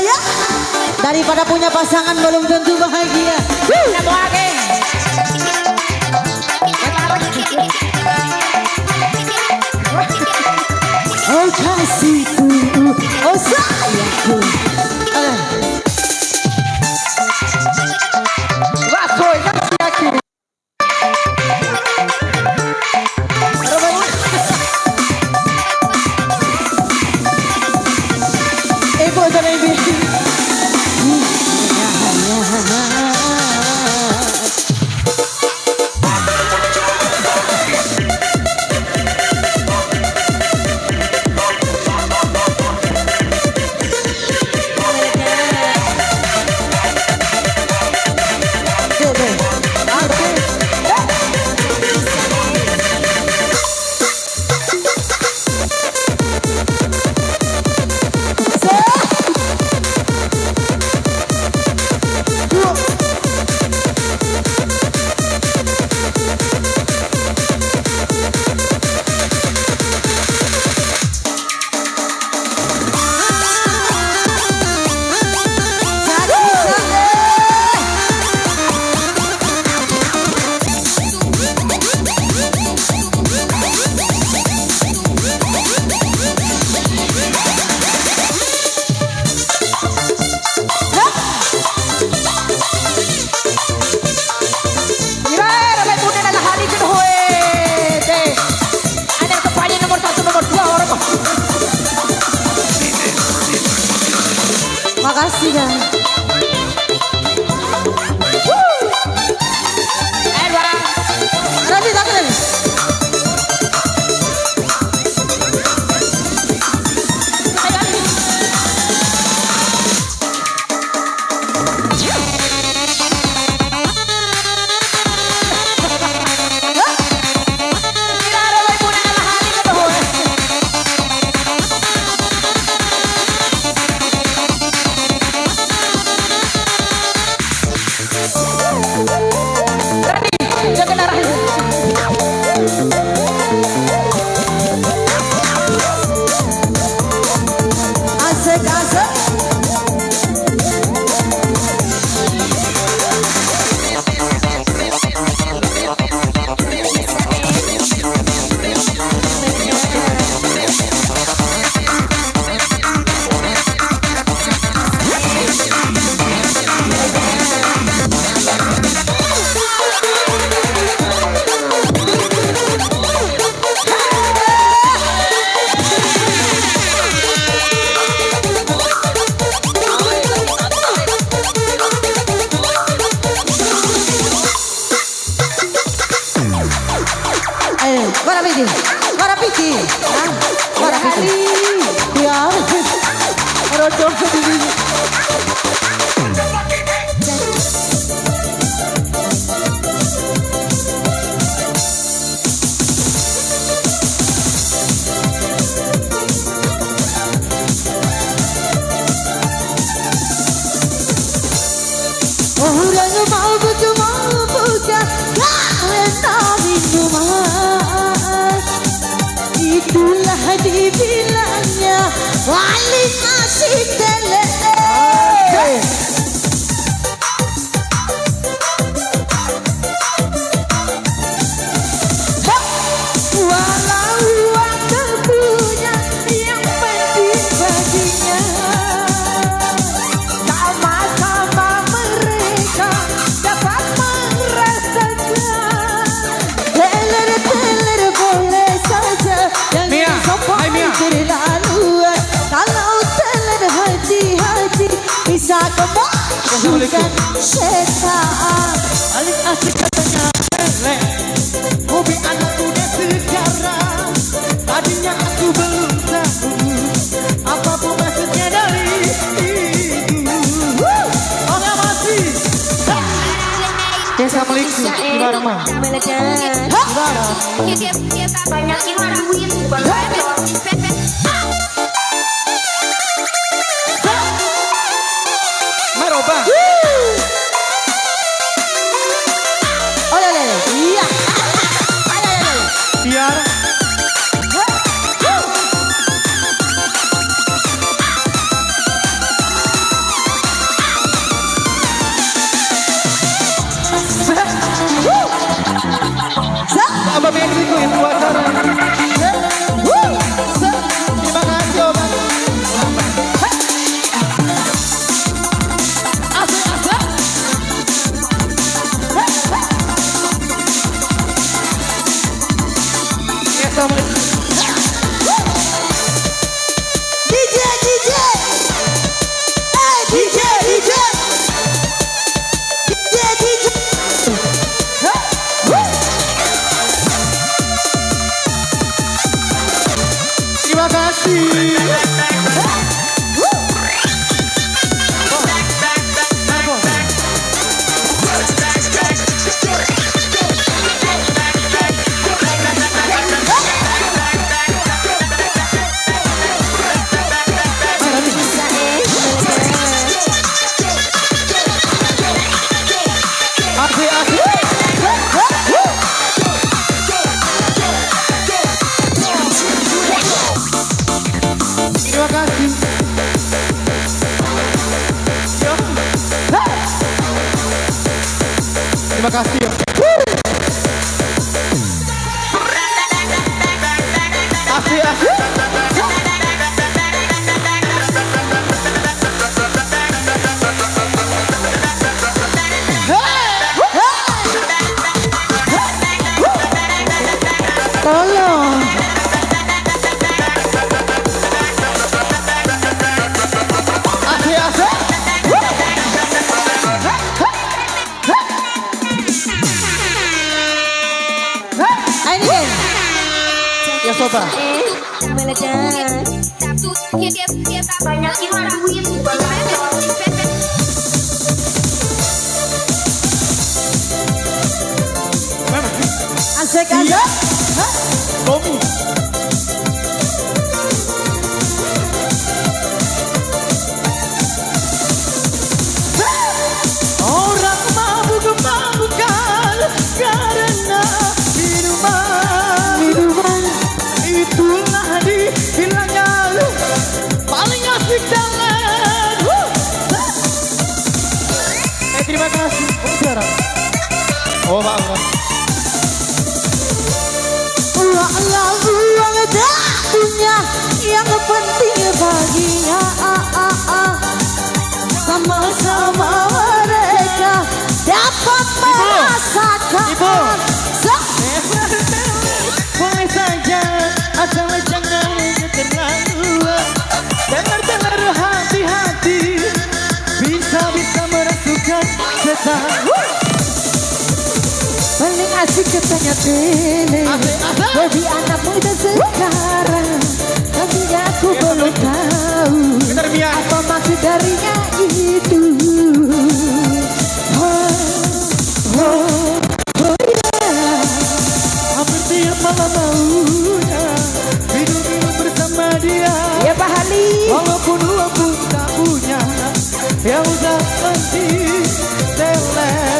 saya. Daripada punya pasangan belum tentu bahagia. Oh kasihku, oh sayangku. Ibu dan ibu. Makasih kan. Nanti tak kena. Para piki, para piki, ya, rodoh ini. Orang mau buka, itulah dibilangnya paling asik tele. Walau aku punya yang penting baginya, sama-sama mereka dapat merasakan. Teler boleh saja. Terlalu kalau telan hati-hati bisa kemasukan setan. Paling asik katanya lele, hobi anak udah sekarang. Tadinya aku belum tahu apapun maksudnya dari itu. Oke masih. Assalamualaikum. Gimana mah? Gimana? Banyak gimana duit? Maroba. Oh iya. Biar. Terima kasih Obat. DJ DJ hey DJ DJ DJ DJ Terima kasih. Terima kasih. Terima kasih. tolong ini Ya sobat. meledak banyak gimana duit asik aja Tommy. Orang mabuk mabukkan karena minuman itulah dihilangnya paling asik jangan. Terima kasih. Oh maaf. uang tak punya yang penting baginya sama-sama mereka dapat merasakan Boleh saja asal jangan keterlaluan. Dengar hati-hati bisa merasukan setan. paling asik katanya Tele baby anak muda sekarang tapi aku belum tahu apa maksud darinya itu. Hampir tiap malam maunya hidup bersama dia. Ya Pak Hali Walaupun uang pun tak punya, ya udah penting Tele.